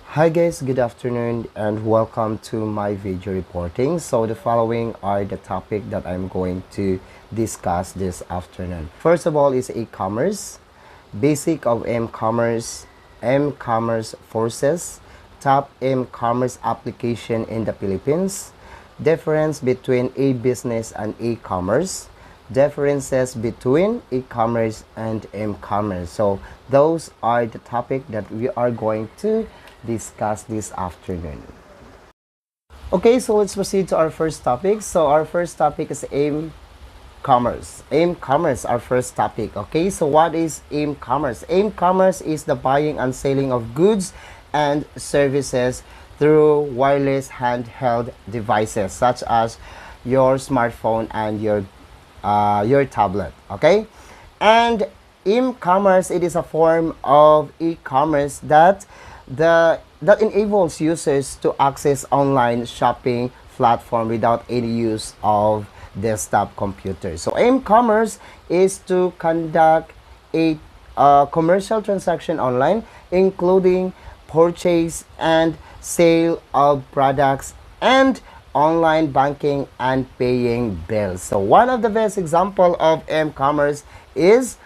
Hi guys, good afternoon and welcome to my video reporting. So the following are the topic that I'm going to discuss this afternoon. First of all is e-commerce, basic of m-commerce, m-commerce forces, top m-commerce application in the Philippines, difference between e-business and e-commerce, differences between e-commerce and m-commerce. So those are the topic that we are going to discuss this afternoon. Okay, so let's proceed to our first topic. So our first topic is AIM commerce. AIM commerce, our first topic. Okay, so what is AIM commerce? AIM commerce is the buying and selling of goods and services through wireless handheld devices such as your smartphone and your tablet. Okay, and e-commerce, it is a form of e-commerce that enables users to access online shopping platform without any use of desktop computers. So e-commerce is to conduct a commercial transaction online, including purchase and sale of products and online banking and paying bills. So one of the best example of e-commerce is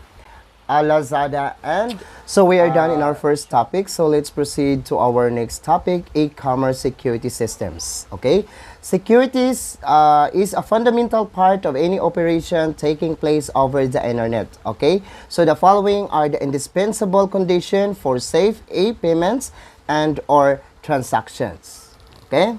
Lazada. And so we are done in our first topic. So let's proceed to our next topic, e-commerce security systems. Okay, securities is a fundamental part of any operation taking place over the internet. Okay, so the following are the indispensable condition for safe e-payments and or transactions. Okay,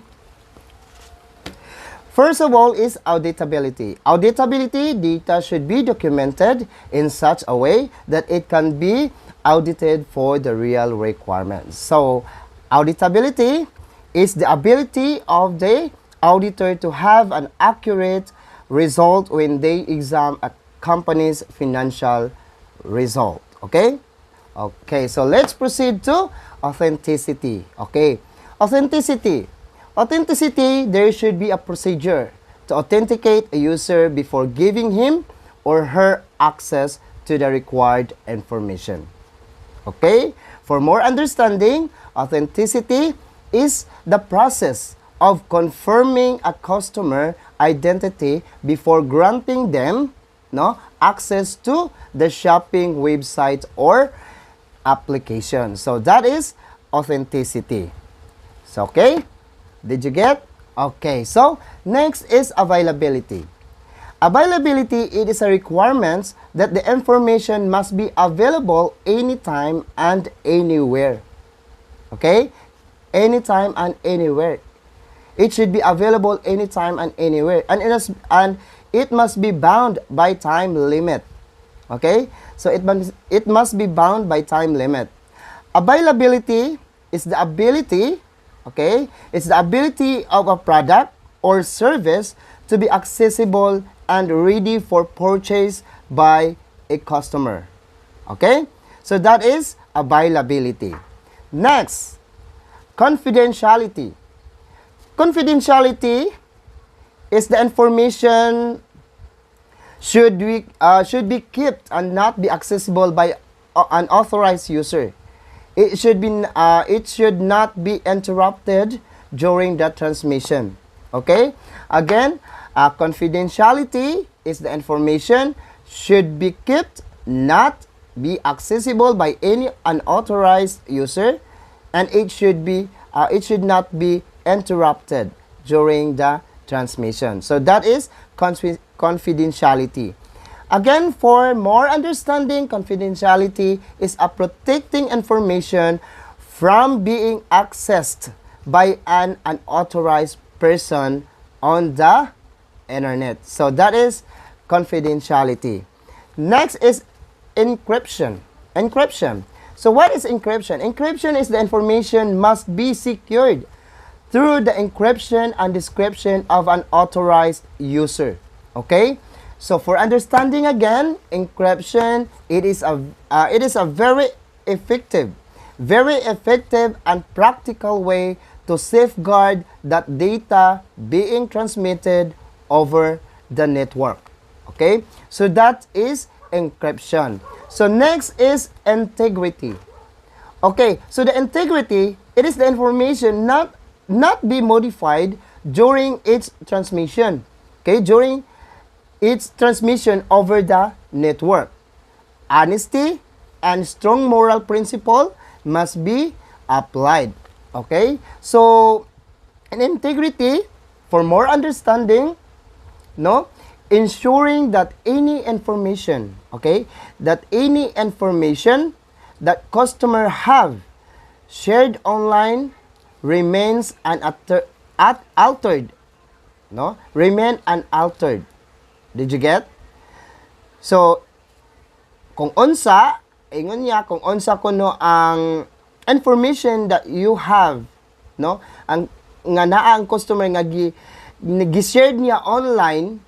first of all is auditability. Auditability, data should be documented in such a way that it can be audited for the real requirements. So auditability is the ability of the auditor to have an accurate result when they examine a company's financial result. Okay? Okay, so let's proceed to authenticity. Okay, authenticity. Authenticity, there should be a procedure to authenticate a user before giving him or her access to the required information. Okay? For more understanding, authenticity is the process of confirming a customer identity before granting them access to the shopping website or application. So that is authenticity. So, okay? Did you get? Okay, so next is availability. Availability, it is a requirement that the information must be available anytime and anywhere. Okay? Anytime and anywhere. It should be available anytime and anywhere. And it must be bound by time limit. Okay? So it must be bound by time limit. Availability is the ability, okay, it's the ability of a product or service to be accessible and ready for purchase by a customer. Okay, so that is availability. Next, confidentiality. Confidentiality is the information should be kept and not be accessible by an authorized user. It should not be interrupted during the transmission. Okay? Again, confidentiality is the information should be kept, not be accessible by any unauthorized user, and it should not be interrupted during the transmission. So that is confidentiality. Again, for more understanding, confidentiality is a protecting information from being accessed by an unauthorized person on the internet. So that is confidentiality. Next is encryption. Encryption. So what is encryption? Encryption is the information must be secured through the encryption and description of an authorized user. Okay? So for understanding again, encryption, it is a very effective and practical way to safeguard that data being transmitted over the network. Okay? So that is encryption. So next is integrity. Okay, so the integrity, It is the information not be modified during its transmission. Okay, during its transmission over the network. Honesty and strong moral principle must be applied. Okay? So, in integrity, for more understanding, no, ensuring that any information, okay, that any information that customer have shared online remains unaltered, no, remain unaltered. Did you get? So, kung unsa, ingon niya, kung unsa kuno ang information that you have, no, ang nga naa ang customer nga gi-shared niya online,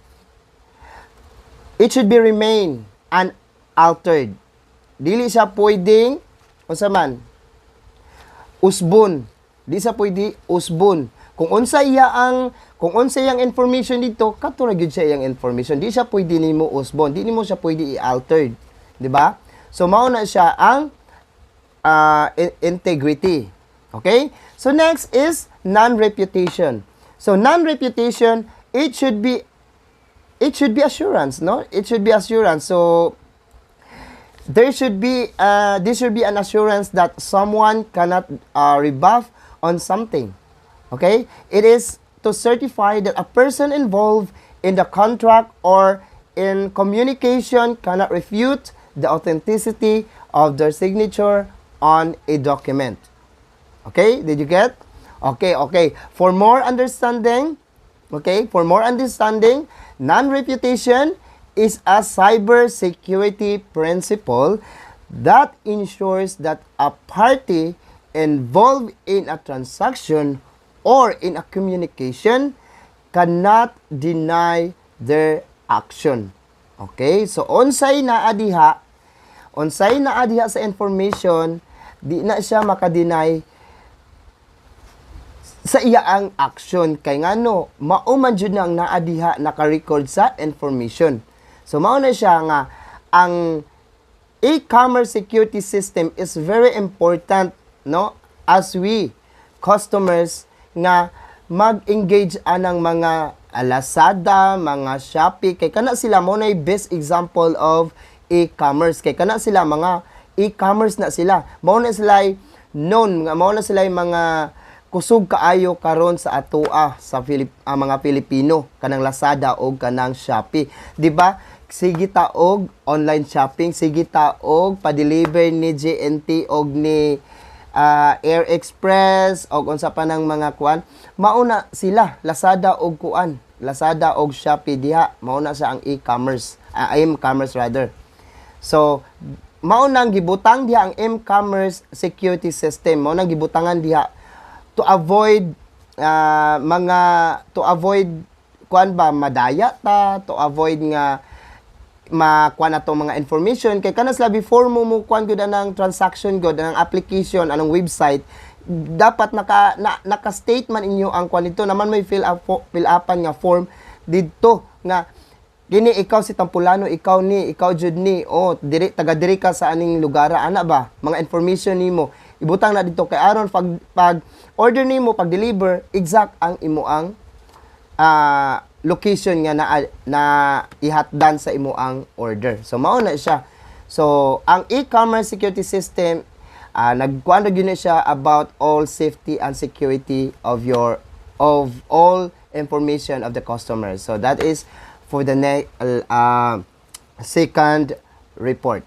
it should be remain unaltered. Dili siya pwedeng unsa man usbon. Di sa pwede usbon. Kung unsa iyang information dito, kato ra gyud siya iyang information. Di siya pwede nimo usbon. Di nimo siya pwede i-altered, di ba? So mao na siya ang integrity. Okay? So next is non-reputation. So non-reputation, it should be assurance, no? It should be assurance. So there should be an assurance that someone cannot rebuff on something. Okay? It is to certify that a person involved in the contract or in communication cannot refute the authenticity of their signature on a document. Okay? Did you get? Okay. For more understanding, non-reputation is a cybersecurity principle that ensures that a party involved in a transaction or in a communication cannot deny their action. Okay? So, unsay naa diha sa information, di na siya makadeny sa iya ang action. Kay ngano, mauman jud na ang naa diha naka-record sa information. So, mao na siya nga, ang e-commerce security system is very important, no? As we, customers, nga mag-engage anang mga Lazada, mga Shopee, kay kana sila mo na best example of e-commerce. Kay kana sila mga e-commerce na sila. Mao na sila known, mao na sila mga kusog kaayo karon sa atoa sa mga Pilipino, kanang Lazada o kanang Shopee. Di ba? Sige ta og online shopping, sige ta og pa-deliver ni JNT og ni Air Express o unsa pa ng mga kuan, mauna sila Lazada og kuan, Lazada og Shopee diha, mauna sa ang e-commerce, m-commerce rather. So mauna ang gibutang diha ang m-commerce security system, mauna ang gibutangan diha to avoid kuan ba madaya ta, to avoid nga makuha na itong mga information. Kaya kanas la before mo kuha gud anang transaction gud, anang application, anong website, dapat naka-state man inyo ang kuha nito. Naman may fill-upan nga form dito nga gini ikaw si Tampulano, ikaw jud ni, taga-diri ka sa aning lugar, ana ba? Mga information nimo ibutang na dito kay aron pag order nimo, pag deliver, exact ang imo ang location nga na ihatdan sa imo ang order. So mao na siya. So ang e-commerce security system nagkuan gyud na siya about all safety and security of all information of the customer. So that is for the second report.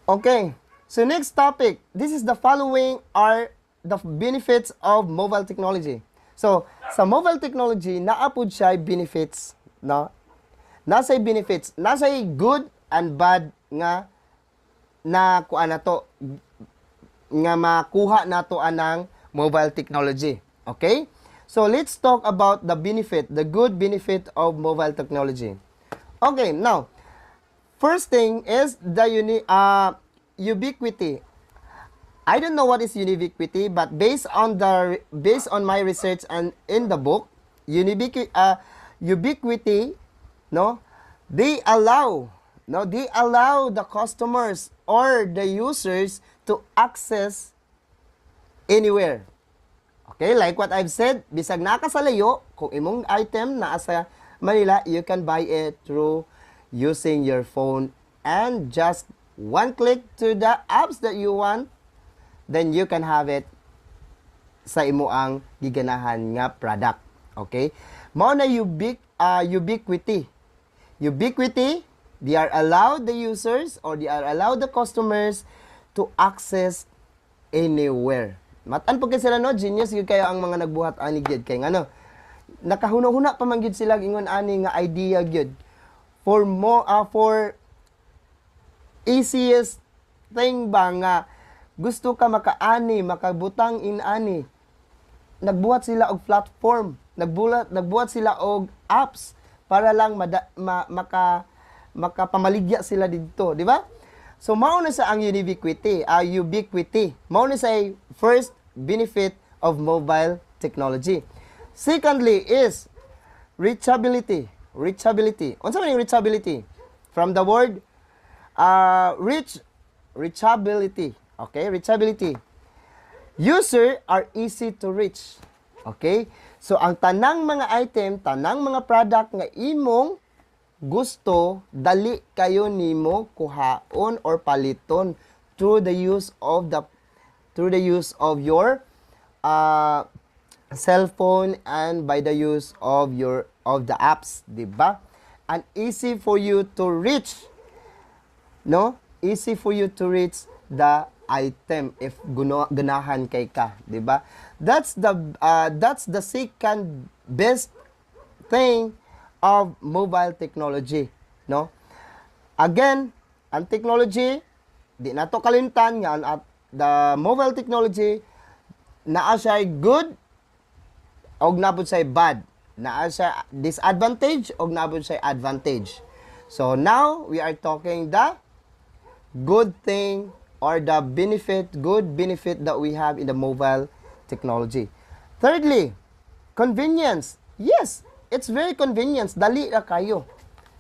Okay. So next topic, this is the following are the benefits of mobile technology. So, sa mobile technology, naapod siya benefits, no? Nasa'y benefits, nasa'y good and bad nga na kuan nato nga makuha nato anang mobile technology. Okay? So, let's talk about the benefit, the good benefit of mobile technology. Okay, now, first thing is the ubiquity. I don't know what is ubiquity, but based on my research and in the book, ubiquity, no, they allow No, they allow the customers or the users to access anywhere. Okay, like what I've said, bisag naka sa layo, kung imong item naa sa Manila, you can buy it through using your phone and just one click to the apps that you want, then you can have it sa imo ang giganahan nga product. Okay? Mao na ubiquity. Ubiquity, they are allowed the users or they are allowed the customers to access anywhere. Matan po kay sila no, genius gyud kayo ang mga nagbuhat ani gyud kay ngano. Nakahuna-huna pa man gyud sila ingon ani nga idea gyud. For easiest thing ba nga gusto ka makaani, makabutang inani. Nagbuhat sila og platform, nagbuhat sila og apps para lang makapamaligya sila dito, di ba? So, mao na sa ang ubiquity. Mao na sa first benefit of mobile technology. Secondly is reachability. Unsa man yung reachability? From the word reachability. Okay, reachability. User are easy to reach. Okay? So, ang tanang mga item, tanang mga product nga imong gusto, dali kayo nimo kuhaon or paliton through the use of your cell phone and by the use of the apps, di ba? And easy for you to reach, no? Easy for you to reach the item if ganahan kay ka, di ba? That's the second best thing of mobile technology, no? Again, ang technology di nato kalimtan nga at the mobile technology naa siya good og nabud siya bad, naa siya disadvantage og nabud siya advantage. So now we are talking the good thing or the good benefit that we have in the mobile technology. Thirdly, convenience. Yes, it's very convenient. Dali ra kayo.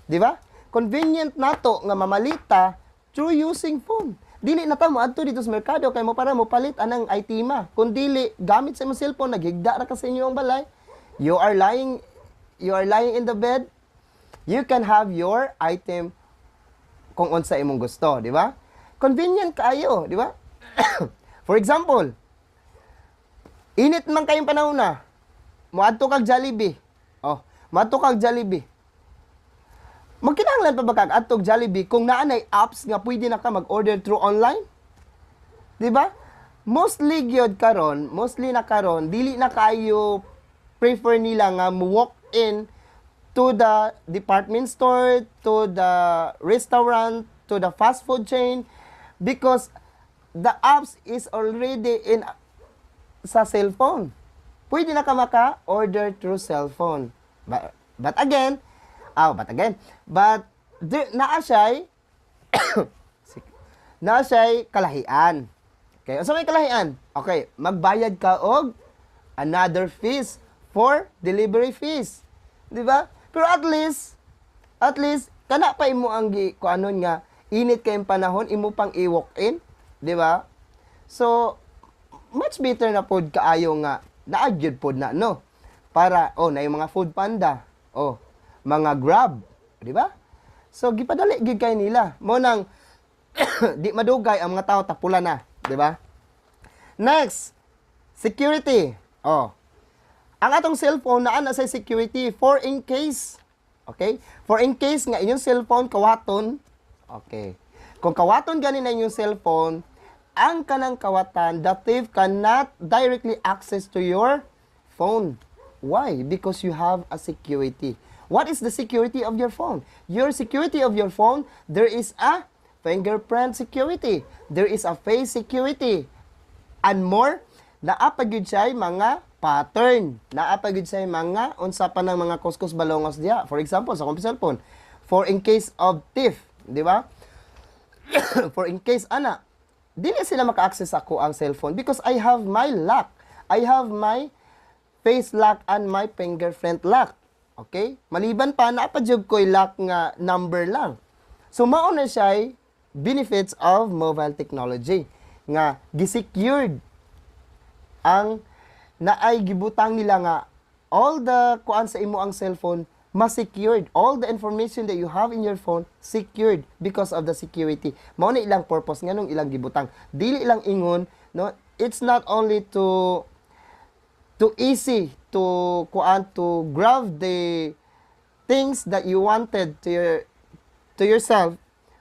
Di ba? Convenient nato nga mamalita through using phone. Dili na ta mo adto dito sa merkado kay mo para mo palit anang item. Kung dili gamit sa imong cellphone naghigda ra ka sa inyong balay. You are lying in the bed. You can have your item kung unsa imong gusto, di ba? Convenient kayo, di ba? For example, init man kayong panahon na. Moadto kag Jollibee. Moadto kag Jollibee. Magkinahanglan pa ba kag adtog Jollibee kung naanay apps nga pwede na ka mag-order through online? Di ba? Mostly na karon, dili na kayo prefer nila nga walk in to the department store, to the restaurant, to the fast food chain because the apps is already in sa cellphone. Pwede na ka maka-order through cellphone. But again, naa siya'y kalahian. Okay, so may kalahian. Okay, magbayad ka og another fees for delivery fees. Di ba? Pero at least kana pa imo ang kuanon nga init kayong panahon imo pang i-walk in, di ba? So much better na pod kaayo nga naagyud pod na no. Para na yung mga food panda, mga Grab, di ba? So gipadali gyud kay nila. Mo nang di madugay ang mga tao tapula na, di ba? Next, security. Ang atong cellphone naa na sa security for in case. Okay? For in case nga inyong cellphone kawaton. Okay. Kung kawaton gani na inyong cellphone, ang kanang kawatan, the thief cannot directly access to your phone. Why? Because you have a security. What is the security of your phone? Your security of your phone, there is a fingerprint security. There is a face security. And more, naapagyud siya mga pattern. Naapagyud siya mga unsa pa ng mga kuskus balongos diya. For example, sa akong cellphone, for in case of thief, di ba? For in case dili sila maka-access ako ang cellphone because I have my lock. I have my face lock and my fingerprint lock. Okay? Maliban pa, napadyog ko'y lock nga number lang. So mao na siya benefits of mobile technology nga gisecured ang naay gibutang nila nga all the kuan sa imo ang cellphone ma-secured. All the information that you have in your phone secured because of the security. Mao na ilang purpose nganong ilang gibutang. Dili lang ingon, no? It's not only to easy to kuan to grab the things that you wanted to yourself,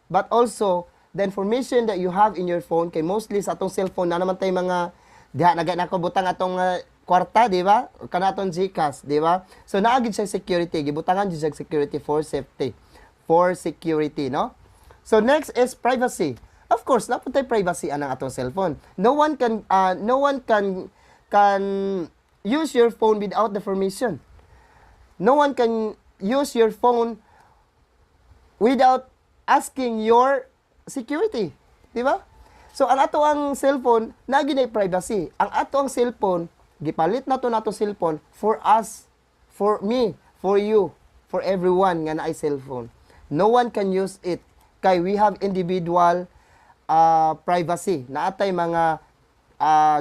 but also the information that you have in your phone kay mostly sa atong cellphone na naman tay mga diha naga na ko butang atong kwarta, di ba? Kanaton GCash, di ba? So naagid siya security, gibutangan siya security for safety, for security, no? So next is privacy. Of course, naputay privacy anang atong cellphone. No one can use your phone without the permission. No one can use your phone without asking your security, di ba? So ang ato ang cellphone naginay privacy. Ang ato ang cellphone gipalit nato cellphone for us, for me, for you, for everyone nga naay cellphone. No one can use it kay we have individual privacy. Naatay mga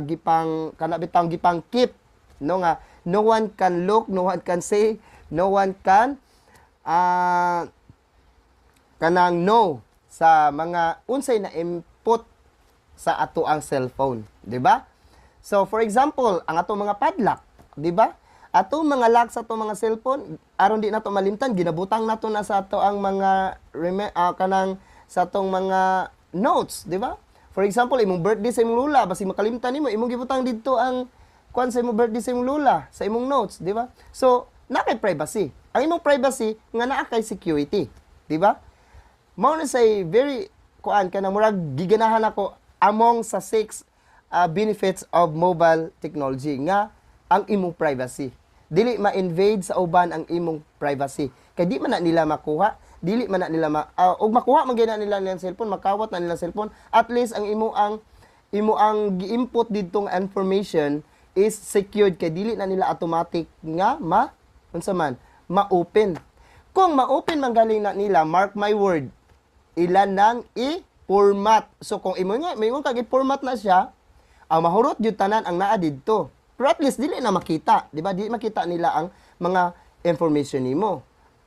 gipang keep, no nga no one can look, no one can say, no one can kanang know sa mga unsay na input sa ato ang cellphone, di ba? So, for example, ang atong mga padlock, di ba? Atong mga lock sa atong mga cellphone, aron di nato malimtan, ginabutang nato na sa ato ang mga kanang sa atong mga notes, di ba? For example, imong birthday sa imong lula, basi makalimtan nimo, imong gibutang didto ang kuan sa imong birthday sa imong lula, sa imong notes, di ba? So, na kay privacy. Ang imong privacy nga naa kay security, di ba? Mao na say very kuan kana murag giganahan ako among sa 6 benefits of mobile technology nga ang imong privacy. Dili ma-invade sa uban ang imong privacy. Kay di man na nila makuha, dili man na nila og makuha man gyud nila ang cellphone, makawat na nila cellphone, at least ang imo ang gi-input didtong information is secured kay dili na nila automatic nga unsa man ma-open. Kung ma-open man galing na nila, mark my word, ilan nang i-format. So kung imo nga may kag i-format na siya, ang mahurot jud tanan ang naa didto. Pero at least dili na makita, di ba? Dili makita nila ang mga information nimo.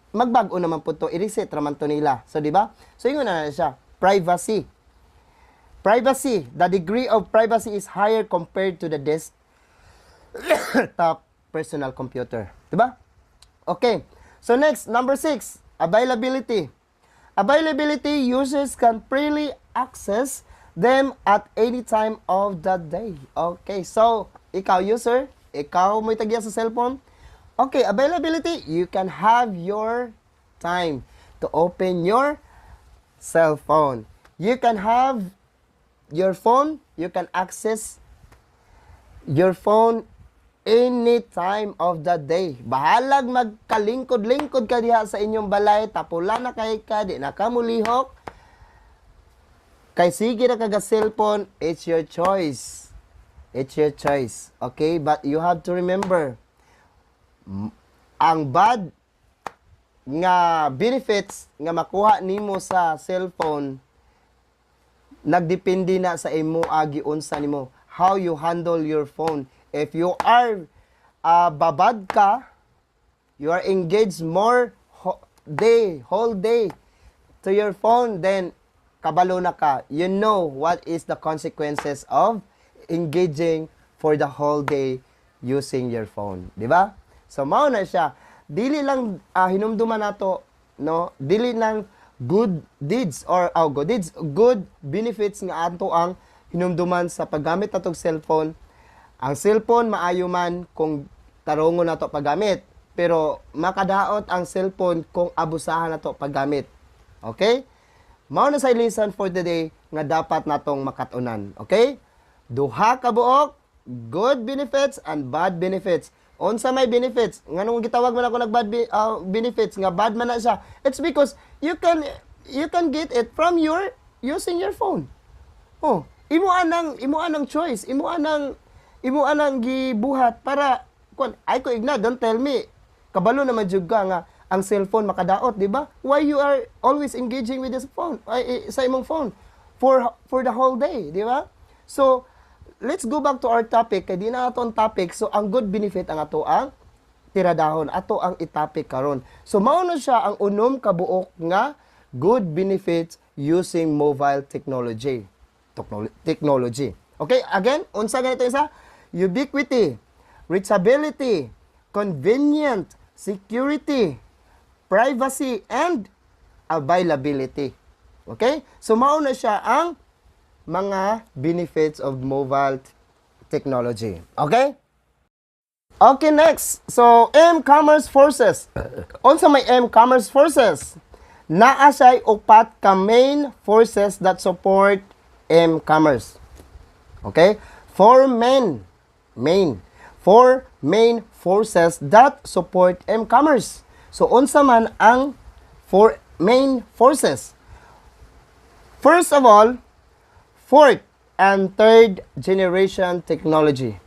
Magbag-o naman po to, i-reset raman to nila. So di ba? So ingon na siya, privacy. Privacy, the degree of privacy is higher compared to the desktop personal computer. Di ba? Okay. So next, number 6, availability. Availability, users can freely access them at any time of the day. Okay, so ikaw user, ikaw mo'y tagya sa cellphone. Okay, availability, you can have your time to open your cell phone. You can have your phone, you can access your phone any time of the day. Bahalag magkalingkod-lingkod ka diha sa inyong balay, tapula na kay ka, di na ka mulihok. Kay sige na kaga cellphone, it's your choice. It's your choice. Okay? But you have to remember, ang bad nga benefits nga makuha nimo sa cellphone, nagdepende na sa imo agi unsa nimo. How you handle your phone. If you are babad ka, you are engaged more whole day to your phone, then kabalo na ka. You know what is the consequences of engaging for the whole day using your phone. Di ba? So, mao na siya. Dili lang hinumduman nato, no? Dili lang good deeds or good benefits nga ato ang hinumduman sa paggamit natong cellphone. Ang cellphone maayo man kung tarungon nato paggamit, pero makadaot ang cellphone kung abusahan nato paggamit. Okay? Mao na sa lesson for the day nga dapat natong makatunan. Okay? Duha ka buok, good benefits and bad benefits. Unsa may benefits? Nganong gitawag man ako nag-bad benefits nga bad man na siya. It's because you can get it from your using your phone. Oh, imo anang choice, imo anang gibuhat para kun ay ko igna, don't tell me kabalo naman jud ka nga ang cellphone makadaot, di ba? Why you are always engaging with this phone, sa imong phone for the whole day, di ba? So let's go back to our topic. Kay di na ato ang topic. So ang good benefit ang ato ang tiradahon, ato ang itopic karon. So mao na siya ang unom ka buok nga good benefits using mobile technology. Okay, again, unsa ganito isa? Ubiquity, reachability, convenient, security, privacy, and availability. Okay? So mao na siya ang mga benefits of mobile technology. Okay? Okay, next. So, M-commerce forces. Unsa may M-commerce forces? Naa siya'y upat ka main forces that support M-commerce. Okay? Four main forces that support M-commerce. So, unsa man ang four main forces? First of all, fourth and third generation technology.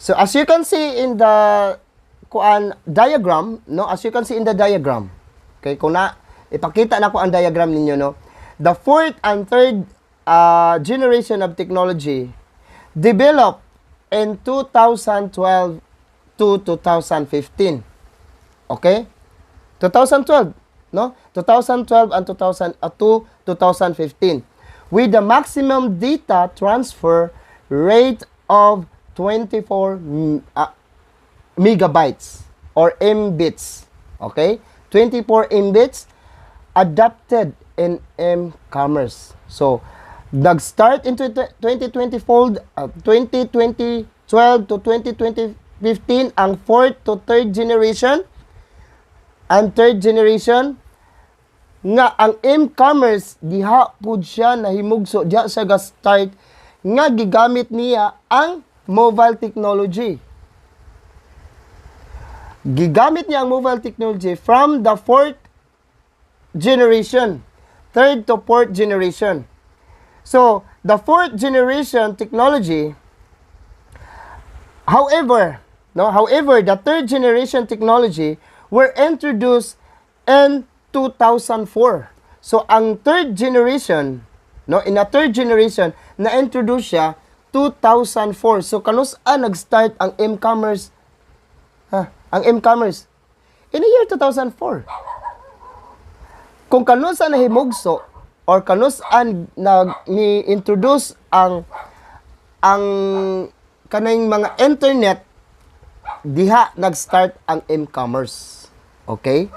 So, as you can see in the diagram, no? As you can see in the diagram, okay, kung ipakita na ko ang diagram ninyo, no? The fourth and third generation of technology developed in 2012 to 2015. Okay? 2012, no? 2012 and 2015. With the maximum data transfer rate of 24 megabytes or mbits. Okay? 24 mbits adapted in M-commerce. So, nag-start in 2012 to 2015 ang fourth to third generation and third generation nga ang M-commerce diha pud siya nahimugso, diha siya ga-start nga gigamit niya ang mobile technology. Gigamit niya ang mobile technology from the fourth generation, third to fourth generation. So, the fourth generation technology, however, the third generation technology were introduced in 2004. So, ang third generation, in a third generation, na-introduce siya 2004. So, kanus-an nag-start ang M-commerce? Ang M-commerce? In the year 2004. Kung kanus-an nahimugso, or kanus-an ni-introduce ang kanang mga internet, diha nag-start ang M-commerce. Okay?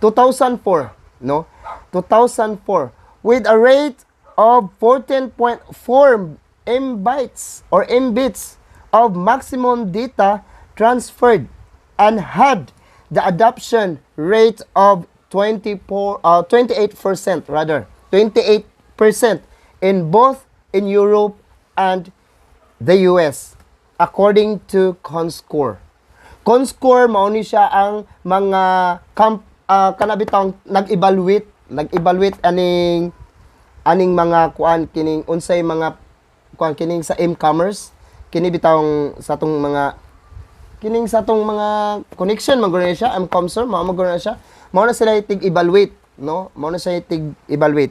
2004, no? 2004 with a rate of 14.4 MB or mbits of maximum data transferred and had the adoption rate of 28% rather. 28% in both in Europe and the US according to Comscore. Comscore mao ni siya ang mga kanabitang nag-evaluate aning mga kining unsay mga kining sa M-commerce kini bitawng sa tong mga connection maguna siya M-comscore mao maguna siya mao na sila tig-evaluate, no? Mao na siya tig-evaluate.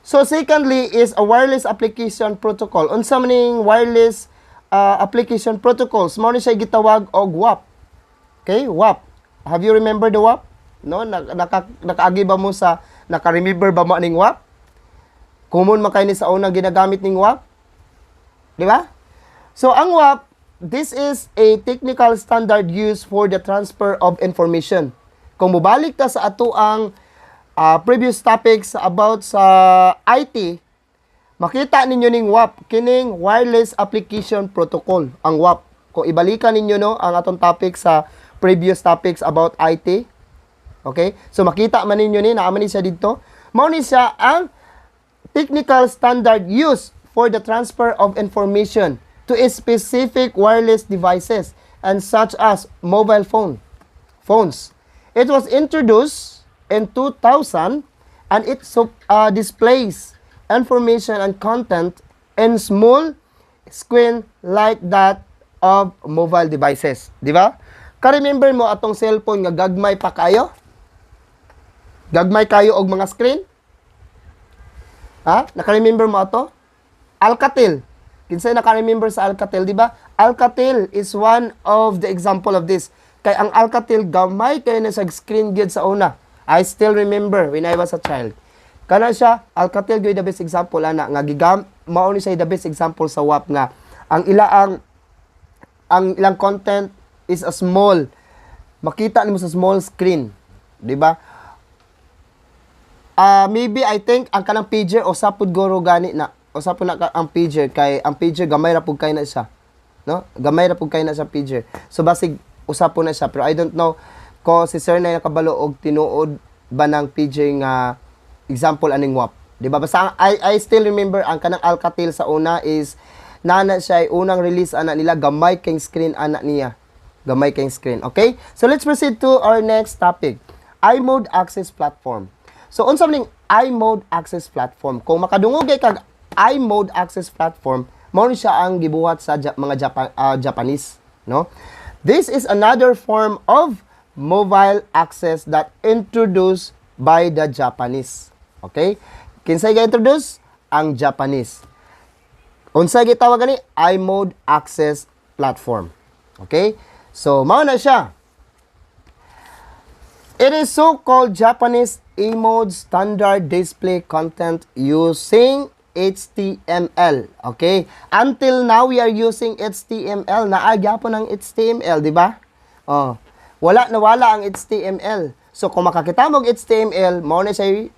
So secondly is a wireless application protocol. Unsa maning wireless application protocols? Mao ni siya gitawag og WAP. Okay, WAP. Have you remember the WAP? No, nakaagi ba mo sa naka-remember ba mo ning WAP? Common man kay ni sa unang ginagamit ning WAP. Di ba? So ang WAP, this is a technical standard used for the transfer of information. Kung mubalik ta sa ato ang previous topics about sa IT, makita ninyo ning WAP, kining wireless application protocol, ang WAP. Kung ibalikan ninyo no ang atong topic sa previous topics about IT. Okay? So makita man ninyo ni naaman ni siya dito. Mao ni siya ang technical standard used for the transfer of information to a specific wireless devices and such as mobile phones. It was introduced in 2000 and it displays information and content in small screen like that of mobile devices. Di ba? Ka-remember mo atong cellphone nga gagmay pa kayo? Gagmay kayo og mga screen? Ha? Naka-remember mo ato? Alcatel. Kinsay naka-remember sa Alcatel, di ba? Alcatel is one of the example of this. Kay ang Alcatel gamay kayo na sa screen gid sa una. I still remember when I was a child. Kana siya, Alcatel gyud the best example ana nga mao ni siya the best example sa WAP nga ang ilang content is a small. Makita nimo sa small screen, di ba? Maybe I think ang kanang pager o sapud goro gani na o sapud na ang pager kay ang pager gamay ra pud kay na siya, no? Gamay ra pud kay na sa pager. So basig usapon na siya pero I don't know ko si sir na nakabalo og tinuod ba ng pager nga example aning WAP. Di ba? Basta I still remember ang kanang Alcatel sa una is nana siya unang release ana nila gamay kay screen ana niya. Gamay kay screen. Okay? So let's proceed to our next topic. iMode Access Platform. So unsa maning iMode Access Platform? Kung makadungog kag iMode Access Platform, mao ni siya ang gibuhat sa mga Japanese, no? This is another form of mobile access that introduced by the Japanese. Okay? Kinsay ga-introduce? Ang Japanese. Unsay gitawag gani? iMode Access Platform. Okay? So, mao na siya. It is so-called Japanese iMode standard display content using HTML. Okay? Until now, we are using HTML. Naagyapon ang HTML, di ba? Oh. Wala ang HTML. So, kung makakita mo HTML, mao na siya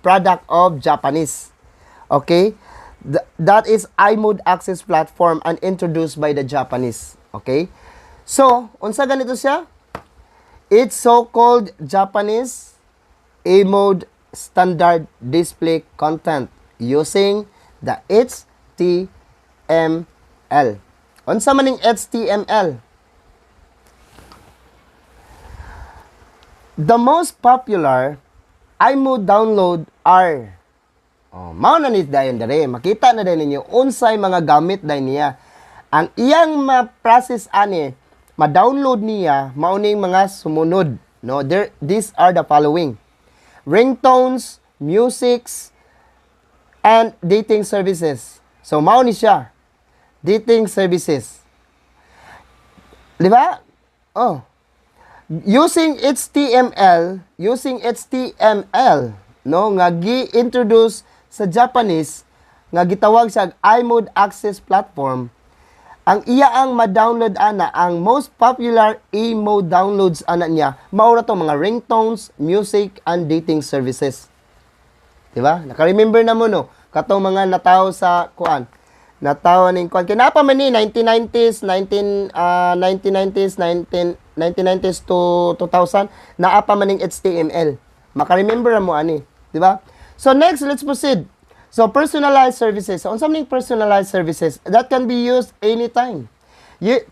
product of Japanese. Okay? That is iMode Access Platform and introduced by the Japanese. Okay? So, unsa ganito siya? It's so-called Japanese iMode standard display content using the HTML. Unsa maning HTML? The most popular iMode download are mao na ni dayon dere makita na din ninyo unsay mga gamit dayon niya. Ang iyang ma-process ani ma-download niya mao ning mga sumunod, no? These are the following: ringtones, musics, and dating services. So mao ni siya, dating services. Di ba? Oh. Using HTML, no, nga gi-introduce sa Japanese nga gitawag sa iMode Access Platform. Ang iya ang ma-download ana, ang most popular iMode downloads ana niya, mao ra to mga ringtones, music, and dating services. Di ba? Naka-remember na mo no, katong mga natawo sa kuan. Natawo ning kuan kinapa man ni 1990s, 1990s to 2000 naa pa man ning HTML. Maka-remember mo ani, di ba? So next, let's proceed. So, personalized services. So, unsa maning personalized services? That can be used anytime. It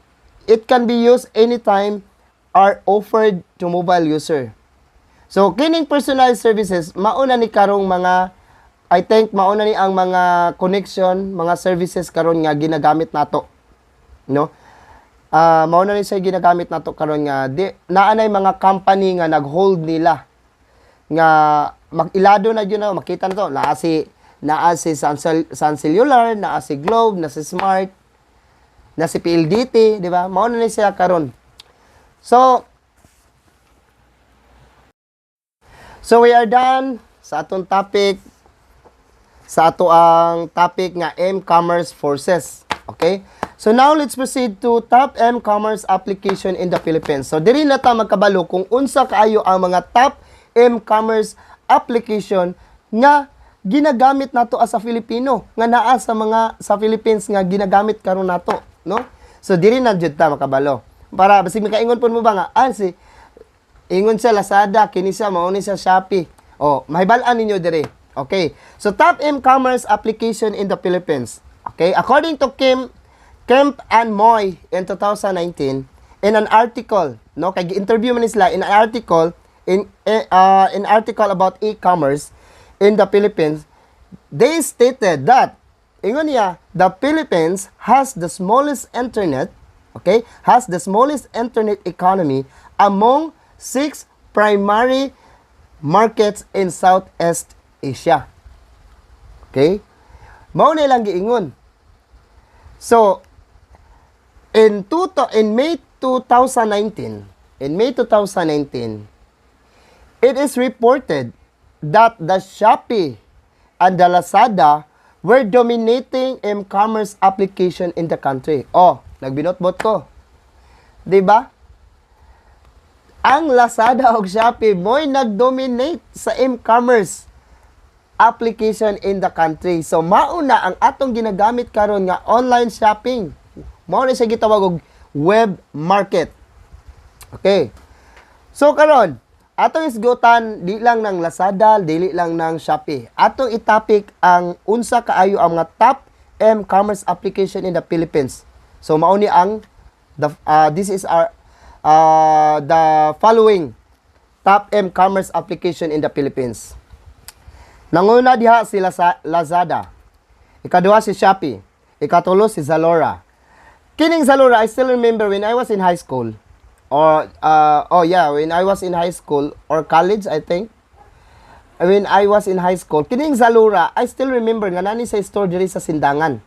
can be used anytime or offered to mobile user. So, kining personalized services, mauna ni karong mga, I think, mauna ni ang mga connection, mga services karon nga ginagamit nato. No? Mauna ni siya ginagamit nato karon nga, naanay mga company nga nag-hold nila. Nga, mag-ilado na yun na, makita na to, naa si Sun Cellular, naa si Globe, naa si Smart, naa si PLDT, di ba? Mauna na siya karon. So we are done sa atong topic, sa ato ang topic nga M-commerce forces. Okay? So now let's proceed to top M-commerce application in the Philippines. So diri na ta magkabalo kung unsa kaayo ang mga top M-commerce application nga ginagamit nato as a Filipino, nga naa sa Philippines nga ginagamit karon nato, no? So diri na jud ta makabalo. Para basig makaingon pud mo ba nga si ingon sa Lazada, kini siya mao ni sa Shopee. Oh, mahibal-an ninyo diri. Okay. So top e-commerce application in the Philippines. Okay, according to Kemp and Moy in 2019 in an article, no, kay gi-interview man sila in an article in article about e-commerce in the Philippines, they stated that, ingon niya, the Philippines has the smallest internet Okay? Has the smallest internet economy among 6 primary markets in Southeast Asia. Okay? Mao na ilang giingon. So, in May 2019, it is reported that the Shopee and the Lazada were dominating e-commerce application in the country. Oh, nagbinot-bot ko. 'Di ba? Ang Lazada ug Shopee mo'y nag-dominate sa e-commerce application in the country. So mauna ang atong ginagamit karon nga online shopping. Mao na siya gitawag og web market. Okay. So karon, atong isgutan di lang ng Lazada, dili lang ng Shopee. Atong itapik ang unsa kaayo ang mga top e-commerce application in the Philippines. So mao ni ang this is our the following top e-commerce application in the Philippines. Nanguna diha si Lazada. Ikaduha si Shopee. Ikatulo si Zalora. Kining Zalora, I still remember when I was in high school. When I was in high school or college, I think. When I was in high school, kining Zalora, I still remember nga nani sa store diri sa Sindangan.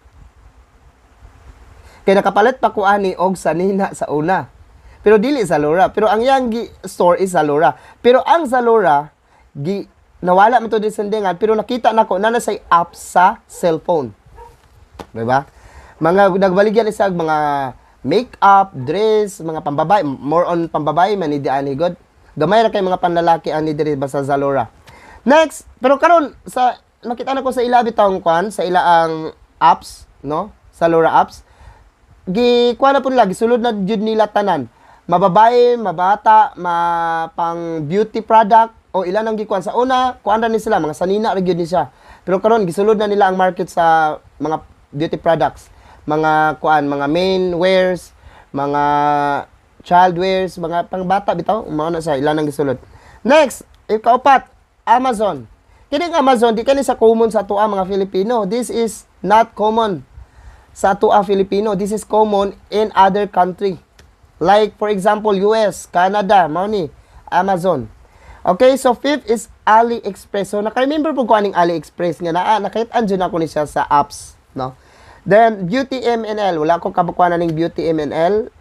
Kaya nakapalit pa ko ani og sanina sa una. Pero dili Zalora. Pero ang yang store is Zalora. Pero ang Zalora, nawala man to di Sindangan, pero nakita nako na say app sa cellphone. Diba? Mga nagbaligyan isa mga make-up, dress, mga pambabae, more on pambabae man idi ani god. Gamay ra kay mga panlalaki ani diri sa Zalora. Next, pero karon sa nakita nako sa ila bitong kwan sa ilaang apps, no? Zalora apps. Kuha na po nila, gisulod na jud nila tanan. Mababae, mabata, pang beauty product, o ilan ang gikuan. Sa una, kuan na ni sila, mga sanina, rin ni siya. Pero karon gisulod na nila ang market sa mga beauty products. Mga kuan, mga main wears, mga child wears, mga pangbata, bitaw, mao na siya, ilan ang gisulod. Next, ikaupat, Amazon. Kining Amazon, di kani sa common sa atua mga Filipino. This is not common sa atua Filipino. This is common in other country. Like, for example, US, Canada, mao ni Amazon. Okay, so fifth is AliExpress. So, naka-remember po ko aning AliExpress nga nakita dyan ako ni siya sa apps, no? Then, Beauty MNL. Wala akong kabukuan ng Beauty MNL.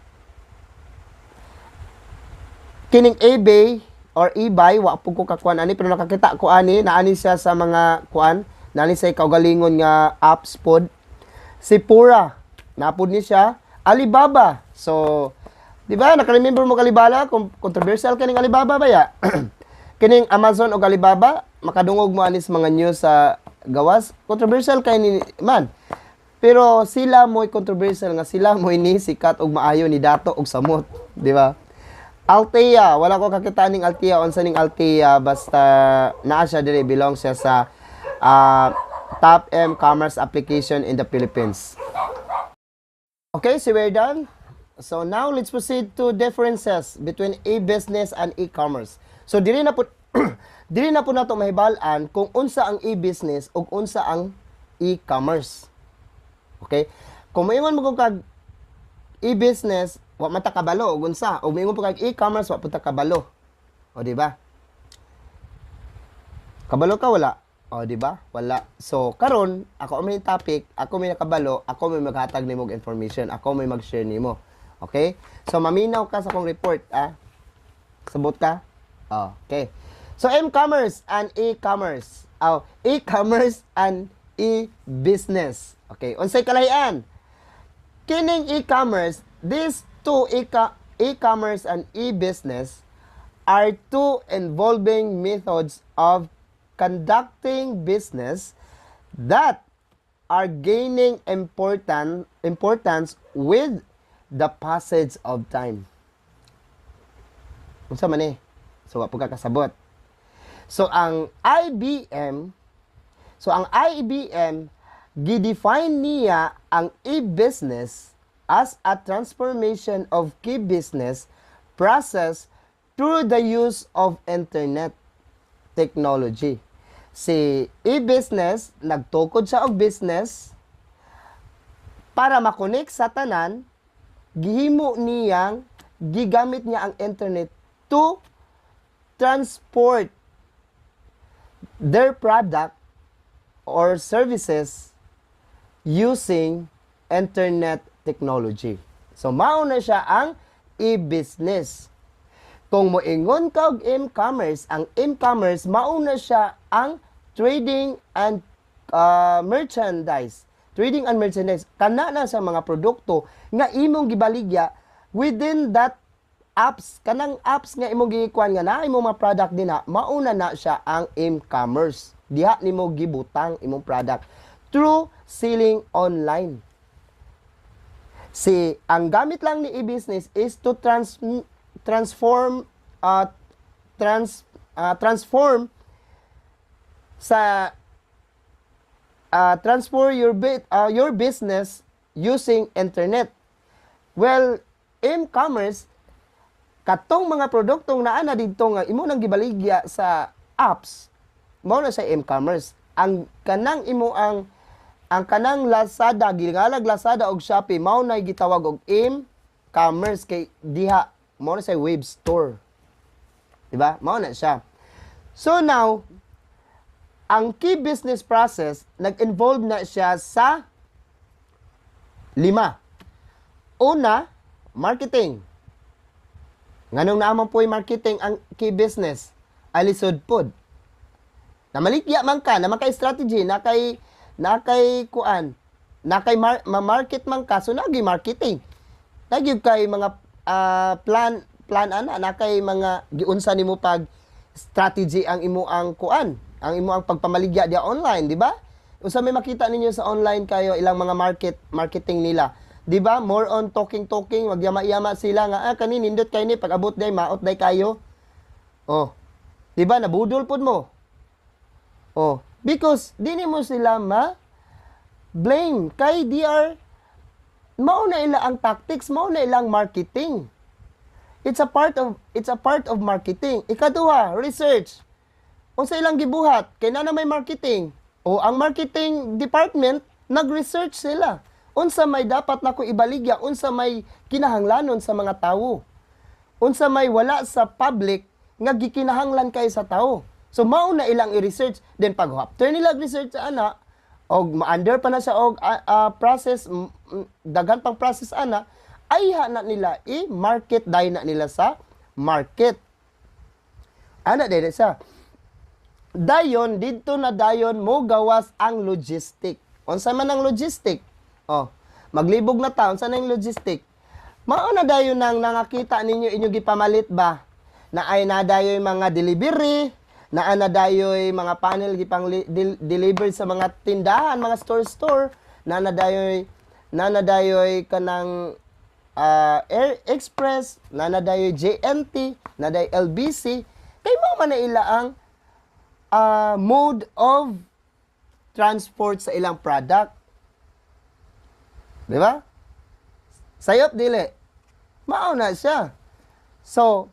Kining eBay or eBay, wa po ko kakuan ani, pero nakakita ko ani, naani siya sa mga kuan, naani sa kaugalingon nga apps pod. Si Pura, napod ni siya. Alibaba. So, di ba, naka-remember mo Alibaba? Controversial kining Alibaba ba ya? Kining Amazon o Alibaba, makadungog mo anis mga news sa gawas. Controversial kay ni man. Pero sila mo'y controversial nga sila mo'y ni sikat og maayo ni dato og samot, di ba? Altea, wala ko kakita ning Altea, unsa ning Altea, basta naa siya diri, belong siya sa top e-commerce application in the Philippines. Okay, so we're done. So now let's proceed to differences between e-business and e-commerce. So diri na po diri na po nato mahibal-an kung unsa ang e-business ug unsa ang e-commerce. Okay? Kung moingon mo kag e-business, wa man ta kabalo ug unsa, ug moingon po kag e-commerce, wa pud ta kabalo. O di ba? Kabalo ka wala? O di ba? Wala. So karon ako may topic, ako may nakabalo, ako may maghatag nimo og information, ako may mag-share nimo. Okay? So maminaw ka sa akong report, Sabot ka? Okay. So e-commerce and e-commerce. E-commerce and e-business. Okay, unsay kalahian? Kining e-commerce, these two e-commerce and e-business are two involving methods of conducting business that are gaining importance with the passage of time. Unsa man eh? So, wa po kakasabot. So, ang IBM, gidefine niya ang e-business as a transformation of key business process through the use of internet technology. Si e-business, nagtukod siya og business para makonek sa tanan gihimo niyang gigamit niya ang internet to transport their product or services using internet technology. So mao na siya ang e-business. Kung moingon ka og e-commerce, ang e-commerce mao na siya ang trading and merchandise. Trading and merchandise kana na sa mga produkto nga imong gibaligya within that apps. Kanang apps nga imong gikuan nga na imong mga product dinha, mauna na siya ang e-commerce. Diha nimo gibutang imong product through selling online. Ang gamit lang ni e-business is to transform your business using internet. Well, e-commerce katong mga produktong naa na didto nga imo nang gibaligya sa apps, mao na sa e-commerce. Ang kanang kanang Lazada, gilingalag Lazada og Shopee, mao na gitawag og e-commerce kay diha mao na sa web store. Diba? Mao na siya. So now, ang key business process nag-involve na siya sa 5. Una, marketing. Nganong naman po yung marketing ang key business? Alisod pod. Na maligya man ka, na maka-strategy, na kay market man ka, so nagi marketing. Nagi kay mga plan ana, na kay mga giunsa nimo pag strategy ang imo ang pagpamaligya dia online, di ba? Usa may makita ninyo sa online kayo ilang mga marketing nila. Di ba? More on talking, wag yama-yama sila nga kani nindot kay ni pag abot day maot day kayo. Oh. Di ba nabudol pud mo? Oh, because dini mo sila blame kay mao na ila ang tactics, mao na ilang marketing. It's a part of marketing. Ikaduha, research. Unsa ilang gibuhat kay na may marketing. O ang marketing department nag-research sila. Unsa may dapat nako ibaligya, unsa may kinahanglanon sa mga tawo. Unsa may wala sa public nga gikinahanglan kay sa tawo. So mao na ilang i-research, then pag after nila research ana og ma-under pa na siya og process, daghan pang process ana, ay na nila i-market dai na nila sa market. Ana dai sa dayon didto na dayon mo gawas ang logistic. Unsa man ang logistic? Oh, maglibog na ta unsa na yung logistic? Mao na dayon nang nakakita ninyo inyo gipamalit ba? Na ay nadayoy mga delivery, na nadayoy mga panel gipang deliver sa mga tindahan, mga store, na nadayoy kanang Air Express, na nadayoy JNT, na nadayoy LBC, kay mo man na ila ang mode of transport sa ilang product. Di ba? Sayop dili. Mao na siya. So,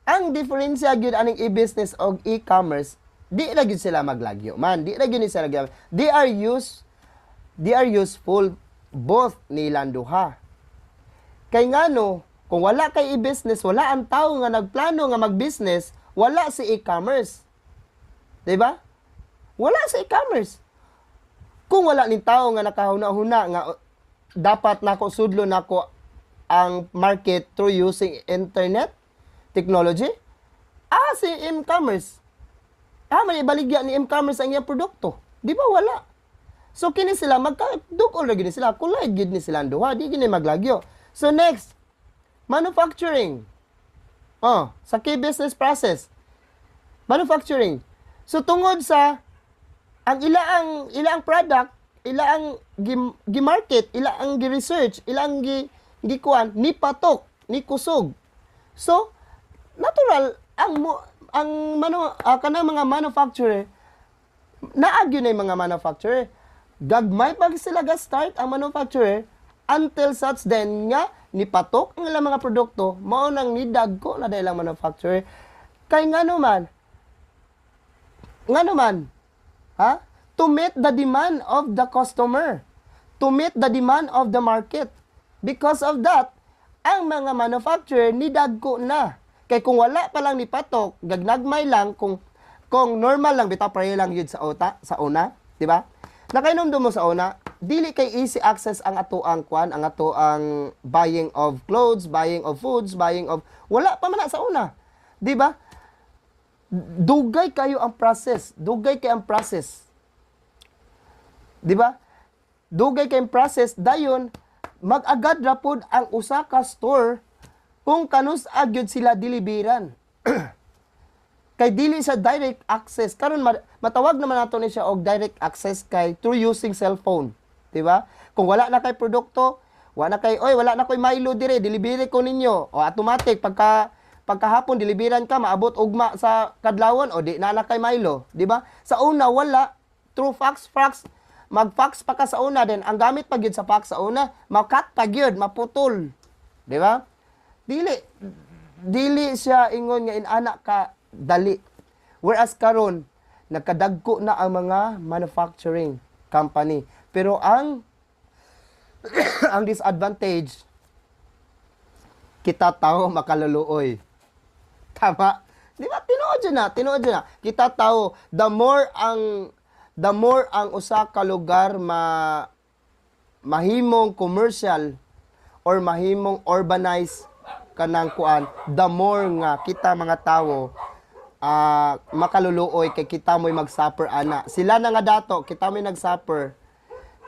ang diferensya gyud aning e-business og e-commerce, di ra gyud sila maglagyo man, di ra gyud sila maglagyo. They are useful both nilang duha. Kay ngano, kung wala kay e-business, wala ang tao nga nagplano nga mag-business, wala si e-commerce. 'Di ba? Wala si e-commerce. Kung wala ni tao nga nakahuna-huna nga dapat nako sudlo nako ang market through using internet technology, si e-commerce. May ibaligya ni e-commerce ang iyang produkto. Di ba wala? So kini sila magka-dugol ra gid sila, collide gid ni sila duha, di gini maglagyo. So next, manufacturing. Sa key business process. Manufacturing. So tungod sa ang ilaang product, ilaang gi-market, ilaang gi-research, ilaang gikuan ni patok, ni kusog. So natural kanang mga manufacturer naagyo na yung mga manufacturer. Gagmay pag sila ga-start ang manufacturer until such then nga nipatok ang ilang mga produkto, mao nang nidagko na dahil ang manufacturer. Kay ngano man, to meet the demand of the customer, to meet the demand of the market. Because of that, ang mga manufacturer ni dagko na. Kay kung wala pa lang ni patok, gagnagmay lang kung normal lang bitaw pare lang yun sa una, di ba? Nakainom mo sa una, dili kay easy access ang ato ang kwan, ang ato ang buying of clothes, buying of foods, buying of wala pa man na sa una. Di ba? Dugay kayo ang process. Dugay kay ang process. Di ba? Dugay kay ang process dayon mag-agad ra pod ang usa ka store kung kanus agyod sila diliberan. Kay dili sa direct access karon matawag naman nato ni siya og direct access kay through using cellphone, di ba? Kung wala na kay produkto, wala na koy Milo dire, delivery ko ninyo. O automatic pagkahapon deliveran ka maabot ugma sa kadlawon o di na kay Milo, di ba? Sa una wala through fax, mag-fax pa ka sa una din. Ang gamit pa gyud sa fax sa una, makat pa gyud, maputol. Di ba? Dili siya ingon nga inana ka dali. Whereas karon nagkadagko na ang mga manufacturing company. Pero ang ang disadvantage kita tao makaluluoy. Tama? Di ba? Tinuod na. Kita tao, the more ang usa ka lugar mahimong commercial or mahimong urbanized kanang kuan, the more nga kita mga tao makaluluoy kay kita mo'y mag-suffer ana. Sila na nga dato, kita mo'y nag-suffer.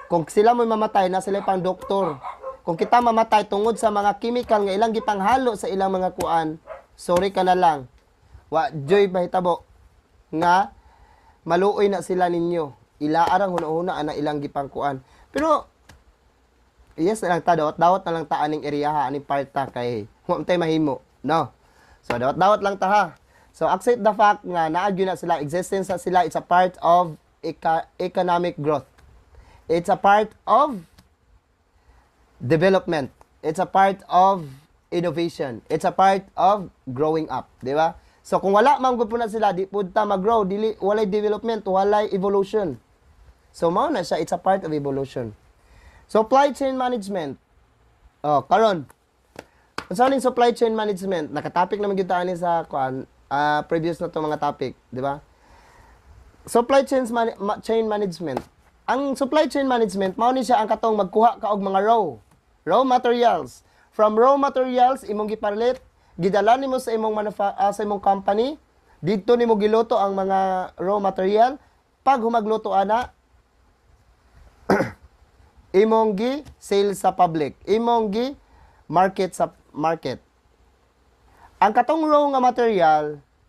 Kung sila mo'y mamatay na sila pang doktor. Kung kita mamatay tungod sa mga chemical nga ilang gipanghalo sa ilang mga kuan, sorry ka na lang. Wa joy bahitabo nga maluoy na sila ninyo. Ilaarang hunahuna ana ilang gipangkuan. Pero yes na lang ta dawat na lang ta aning area aning parta kay wa tay mahimo. No. So dawat lang ta ha. So accept the fact nga naagyo na sila, existence na sila, it's a part of economic growth. It's a part of development. It's a part of innovation. It's a part of growing up, di ba? So kung wala man gud na sila, di pud ta mag-grow, dili walay development, walay evolution. So mao na siya, it's a part of evolution. Supply chain management. Oh, karon. Unsa ning supply chain management? Nakatopic naman gyud ta ani sa previous na to mga topic, di ba? Supply chain management. Ang supply chain management mao ni siya ang katong magkuha ka og mga raw materials. From raw materials imong gipalit, gidala nimo sa imong sa imong company, didto nimo giluto ang mga raw material. Pag humagluto ana, imong gi sale sa public, imong gi market sa market. Ang katong raw nga material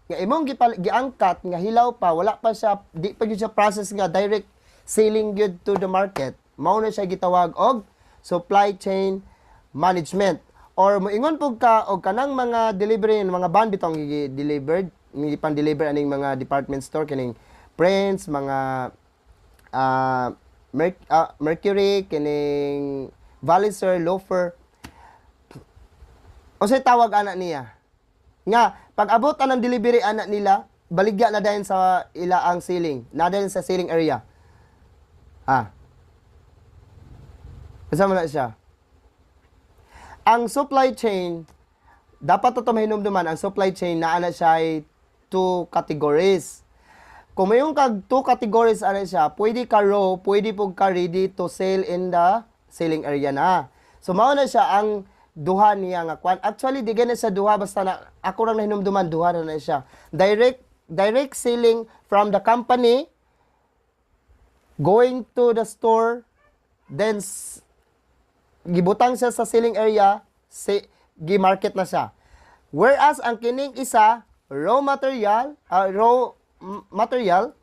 nga imong giangkat nga hilaw pa, wala pa siya, di pa gyud siya process nga direct selling gyud to the market, mao na siya gitawag og supply chain management. Or moingon pug ka og kanang mga delivery mga van bitong gi-delivered, gipan-deliver aning mga department store kining Prince, mga Mercury, kining Valiser, Loafer. O say tawag ana niya nga pag abot ang delivery ana nila, baligya na dayon sa ilaang ceiling, na dayon sa ceiling area. Kasama na siya. Ang supply chain, dapat ito mahinumduman, ang supply chain na ana siya ay 2 categories. Kung mayroong kag 2 categories ana siya, pwede ka raw, pwede po ka ready to sell in the selling area na. So mao na siya ang duha niya nga kwan. Actually di gani sa duha, basta na ako lang nahinumduman duha na siya. Direct selling from the company going to the store, then gibutang siya sa selling area, gi-market na siya. Whereas ang kining isa, raw material,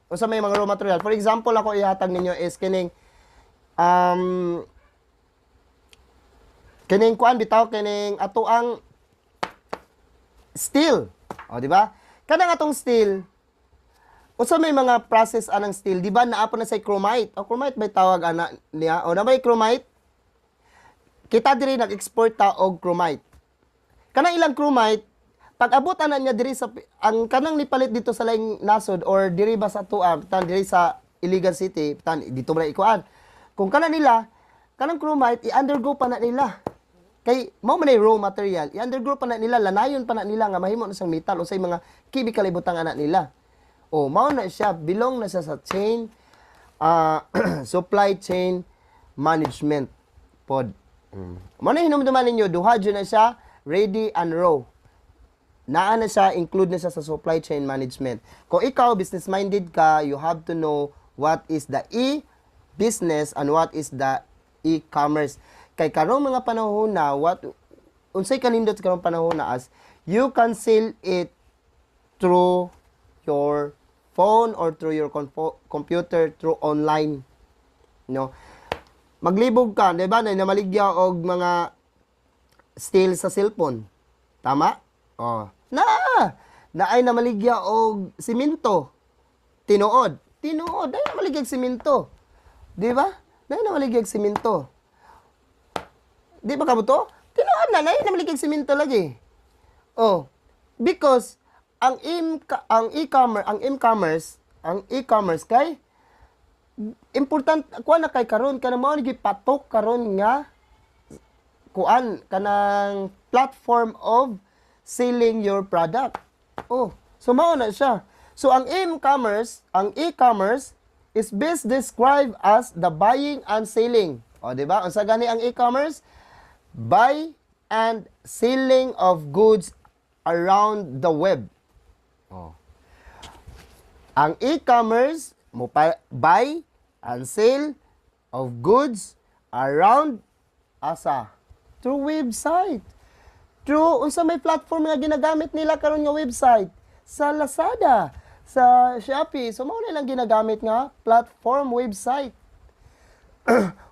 o sa may mga raw material. For example, ako ihatag ninyo is kining kuan bitaw, kining ato ang steel. O di ba? Kanang atong steel, o sa may mga process anang steel, di ba naapo na sa chromite? O chromite may tawag ana niya? O na may chromite? Kita diri nag-export ta og chromite. Kanang ilang chromite, pag abot ana niya diri sa ang kanang nipalit dito sa laing nasod or diri ba sa tuwa, tan diri sa Iligan City, tan dito ba ikuan. Kung kanang nila, kanang chromite i-undergo pa na nila. Kay mao man ay raw material, i-undergo pa na nila, lanayon pa na nila nga mahimo na sang metal unsay mga chemical ibutang ana nila. O mao na siya, belong na siya sa chain supply chain management pod. Mao na hinumduman ninyo, duha jud na siya, ready and raw. Naa na siya, include na siya sa supply chain management. Kung ikaw business-minded ka, you have to know what is the e-business and what is the e-commerce. Kay karong mga panahon na, unsay kanindot karong panahon na as, you can sell it through your phone or through your computer, through online. No? Maglibog ka, di ba, na namaligya og mga steal sa cellphone. Tama? Oh. Na ay namaligya og simento. Tinuod, ay namaligya og simento. Di ba? Na ay namaligya og simento. Di ba kabuto? Tinuod na ay namaligya og simento lagi. Oh, because ang e-commerce kay important kuan na kay karon kana mao ni patok karon nga kuan kanang platform of selling your product. Oh, so mao na siya. So ang e-commerce is best described as the buying and selling. O di ba? Unsa gani ang e-commerce? Buy and selling of goods around the web. Oh. Ang e-commerce mo buy and sell of goods around asa through website. True, unsa may platform nga ginagamit nila karon nga website? Sa Lazada, sa Shopee. So mao nilang ginagamit nga platform website.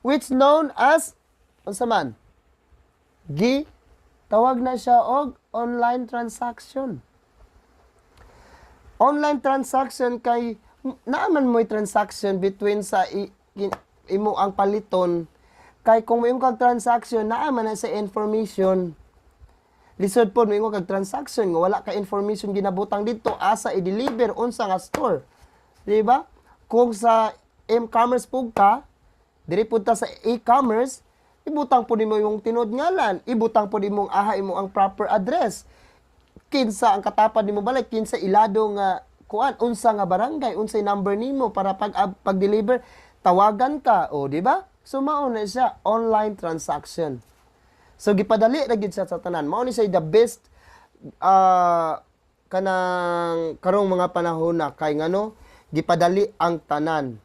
Which known as unsa man? Tawag na siya og online transaction. Online transaction kay naaman mo'y transaction between sa imo ang paliton kay kung mo kag transaction naaman na sa information. Lisod po mo kag transaction nga wala ka information ginabutang dito asa i-deliver unsa nga store. Di ba? Kung sa e-commerce pug ka, diri pud ta sa e-commerce, ibutang po nimo yung tinod ngalan, ibutang po nimo aha imo ang proper address. Kinsa ang katapad nimo balay, kinsa ilado nga kuan, unsa nga barangay, unsay number nimo para pag-deliver, tawagan ka, o di ba? So mao na siya online transaction. So gipadali ra gid sa tanan. Mao ni say the best kanang karong mga panahon na kay ngano gipadali ang tanan.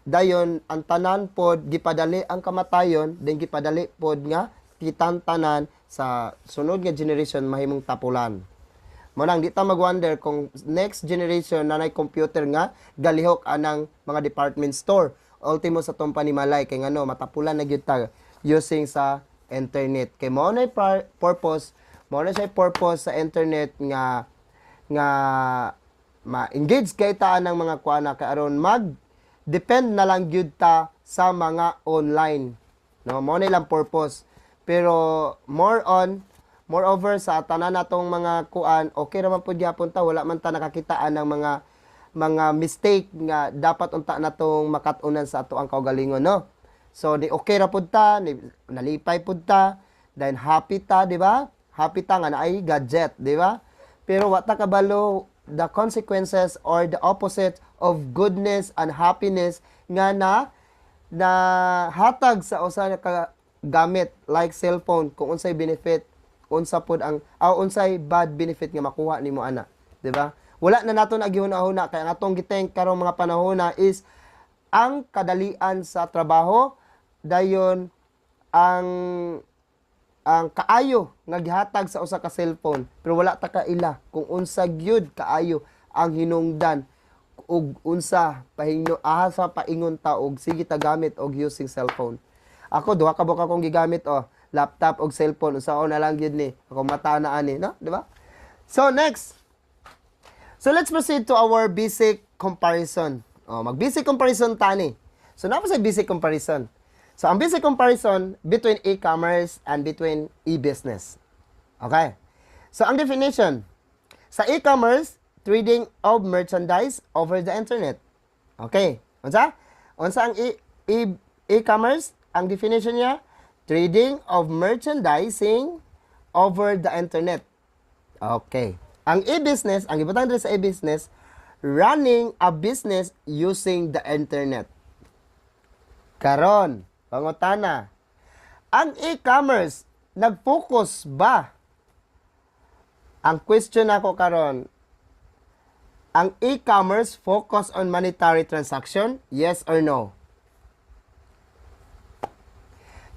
Dayon ang tanan pod gipadali ang kamatayon, then gipadali pod nga kitang tanan sa sunod nga generation mahimong tapulan. Mo nang di ta mag-wonder kung next generation na nay computer nga galihok anang mga department store. Ultimo sa tong panimalay kay ngano matapulan na gyud ta using sa internet. Kay mao na purpose sa internet nga ma-engage kay ta ng mga kuana kay aron depend na lang gyud ta sa mga online. No, mao na lang purpose. Pero moreover sa tanan natong mga kuan, okay ra man pud gyapon ta, wala man ta nakakitaan ng mga mistake nga dapat unta natong makat-unan sa ato ang kaugalingon, no? So, di okay ra pud ta, nalipay pud ta, then happy ta, di ba? Happy ta nga na ay gadget, di ba? Pero wa ta kabalo the consequences or the opposite of goodness and happiness nga na hatag sa usa ka gamit like cellphone kung unsay benefit, unsa pud ang unsay bad benefit nga makuha nimo ana, di ba? Wala na naton agihuna-huna kay ang atong giteng karong mga panahon na is ang kadalian sa trabaho, dayon ang kaayo nga gihatag sa usa ka cellphone pero wala ta kaila kung unsa gyud kaayo ang hinungdan ug unsa sa paingon ta og sige ta gamit og using cellphone. Ako duha ka buka kong gigamit laptop og cellphone unsa na lang gyud ni ako mata na ani, no, di ba? So next, so let's proceed to our basic comparison. Mag-basic comparison tani. So na sa basic comparison. So, ang basic comparison between e-commerce and between e-business. Okay? So, ang definition. Sa e-commerce, trading of merchandise over the internet. Okay? Unsa? Unsa ang e-commerce? Ang definition niya, Trading of merchandising over the internet. Okay. Ang e-business, ang ibutang dito sa e-business, running a business using the internet. Karon, pangutana. Ang e-commerce, nag-focus ba? Ang question ako karon, ang e-commerce focus on monetary transaction? Yes or no?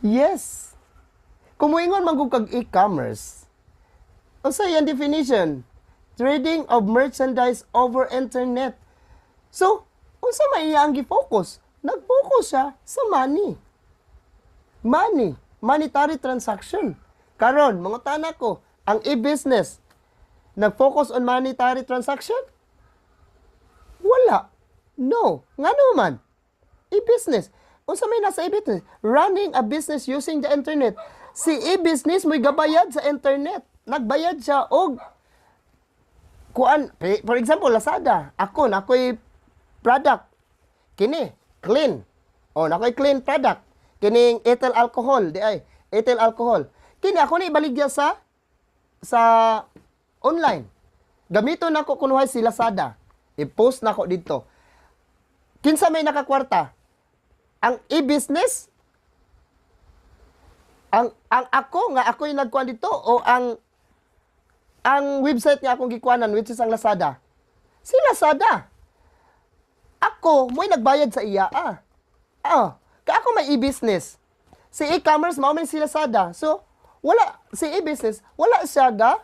Yes. Kung moingon man kag e-commerce, unsa yung definition? Trading of merchandise over internet. So, unsa may iyang gi-focus? Nag-focus siya sa money. Money, monetary transaction. Karon, mangutana ko, ang e-business nag-focus on monetary transaction? Wala. No. Nga naman. E-business. Unsa may nasa e-business? Running a business using the internet. Si e-business mo'y gabayad sa internet. Nagbayad siya og kuan, for example, Lazada. Nakoy product. Kini, clean. Nakoy clean product. Kining ethyl alcohol, di ay, ethyl alcohol. Kini ako ni ibaligya sa online. Gamito nako kunuhay si Lazada. I-post nako dito. Kinsa may nakakwarta? Ang e-business, ang ako nga ako yung nagkuan dito o ang website nga akong gikuanan, which is ang Lazada. Si Lazada. Ako mo'y nagbayad sa iya. Kaya ako may e-business. Si e-commerce mao man si Lazada. So wala si e-business, wala siya ga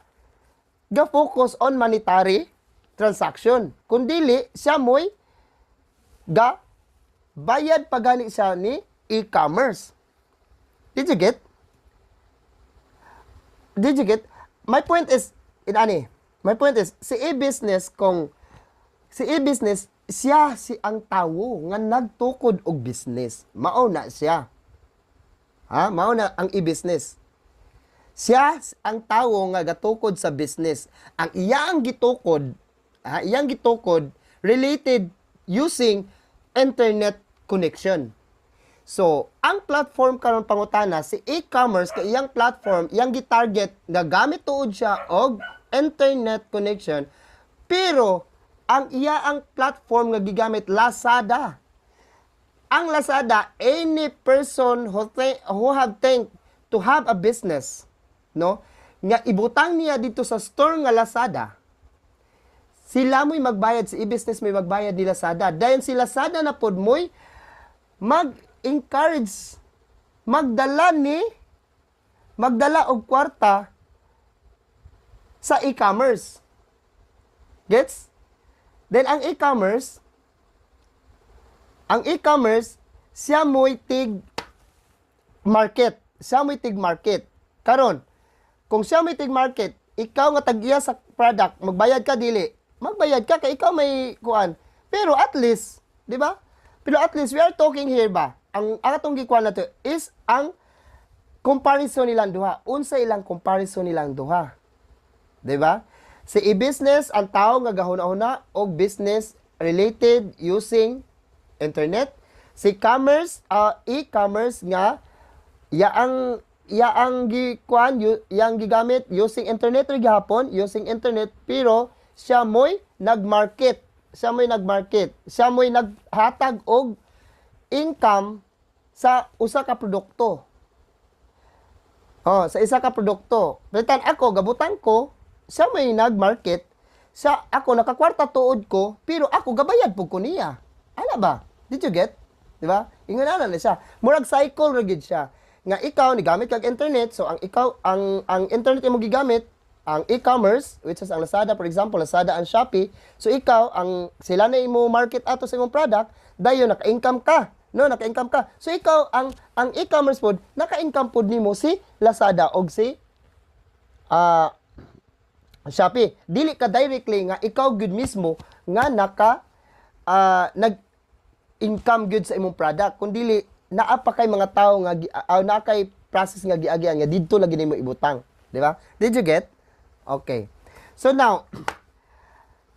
focus on monetary transaction. Kundili siya mo'y ga bayad pagani siya ni e-commerce. Did you get? My point is, si e-business, siya si ang tawo nga nagtukod og business. Mao na siya. Mao na ang e-business. Siya ang tawo nga gatukod sa business. Ang iyang gitukod, related using internet connection. So, ang platform karon pangutana, si e-commerce kay iyang platform, iyang gitarget nga gamit tuod siya og internet connection, pero ang platform nga gigamit Lazada. Ang Lazada, any person who have think to have a business, no, nga ibutang niya dito sa store nga Lazada, sila mo'y magbayad, si e-business may magbayad ni Lazada. Dahil si Lazada na pod mo'y mag-encourage, magdala og kwarta sa e-commerce. Gets? Then ang e-commerce, siya mo'y tig market. Karon, kung siya mo'y tig market, ikaw nga tag-iya sa product, magbayad ka dili. Magbayad ka kay ikaw may kuan. Pero at least, di ba? Pero at least we are talking here ba? Ang atong gikuan nato is ang comparison nilang duha. Unsa ilang comparison nilang duha? Di ba? Si e-business ang tao nga gahuna-huna og business related using internet. Si e-commerce nga yaang gikuan, yang gigamit using internet ri gihapon, using internet, pero siya mo'y nagmarket. Siya mo'y naghatag og income sa usa ka produkto. Sa isa ka produkto. Bitan ako, gabutan ko, siya mo'y nagmarket, ako nakakwarta tuod ko, pero ako gabayad pug ko niya. Ana ba? Did you get? Di ba? Ingana na siya. Murag cycle ra gid siya. Nga ikaw ni gamit kag internet, so ang internet imong gigamit, ang e-commerce, which is ang Lazada, for example, Lazada and Shopee. So ikaw, sila na imo market ato sa imong product, dayon naka-income ka. No, naka-income ka. So ikaw, ang e-commerce pod, naka-income pod nimo si Lazada og si Shopee. Dili ka directly nga ikaw gud mismo nga nag-income gud sa imong product. Kung dili, naa pa kay mga tao nga naa kay process nga giagian nga didto lagi nimo ibutang, di ba? Did you get? Okay. So now,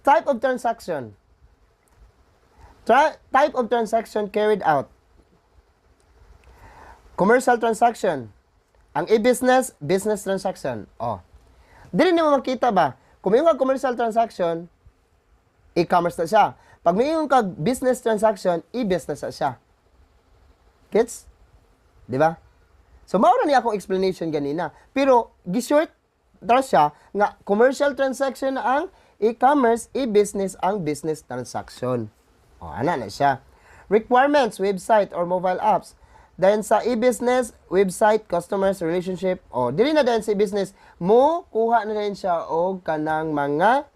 type of transaction. Type of transaction carried out. Commercial transaction. Ang e-business, business transaction. Oh. Dili nimo makita ba? Kung may commercial transaction, e-commerce na siya. Pag may kag business transaction, e-business na siya. Gets? Di ba? So, mao na niya akong explanation ganina. Pero, gi-short daw siya nga commercial transaction ang e-commerce, e-business ang business transaction. O, ana na siya. Requirements, website or mobile apps. Then sa e-business, website, customers, relationship. O, dili na din sa e-business, mo kuha na din siya og kanang mga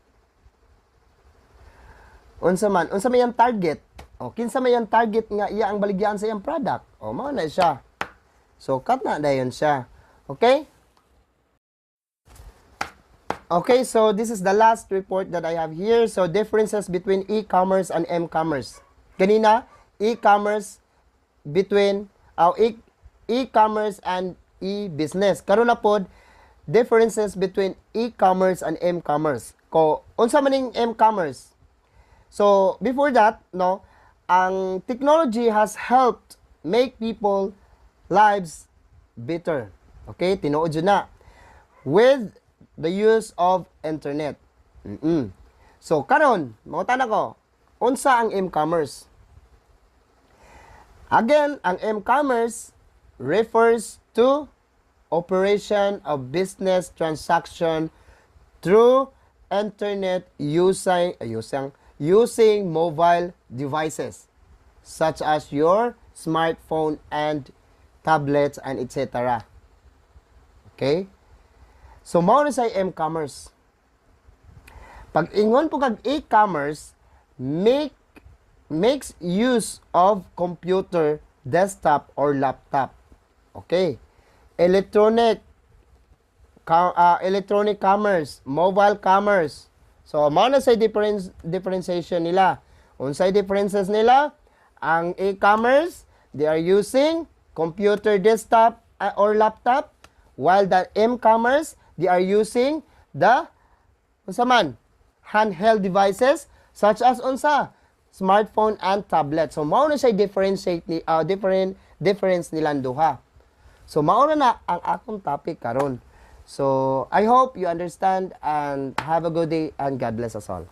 unsa man yung target. O, kinsa man yung target nga iya ang baligyan sa iyang product. O, mao na siya. So, cut na dayon siya. Okay? Okay, so this is the last report that I have here. So, differences between e-commerce and m-commerce. Kanina, e-commerce between e-commerce and e-business. Karon na pod differences between e-commerce and m-commerce. Ko unsa man ning m-commerce? So, before that, no, ang technology has helped make people lives better. Okay, tinuod yun na. With the use of internet. So, karon, mautan ako, unsa ang m-commerce? Again, ang m-commerce refers to operation of business transaction through internet using mobile devices such as your smartphone and tablets and etc. Okay? So, mao na sa m-commerce. Pag ingon po kag e-commerce, makes use of computer, desktop, or laptop. Okay. Electronic commerce, mobile commerce. So, mao na sa differentiation nila. Unsay differences nila? Ang e-commerce, they are using computer, desktop, or laptop, while the m-commerce, they are using the unsa man handheld devices such as unsa smartphone and tablet. So mao na siya difference nilang duha. So mao na ang akong topic karon. So I hope you understand and have a good day and God bless us all.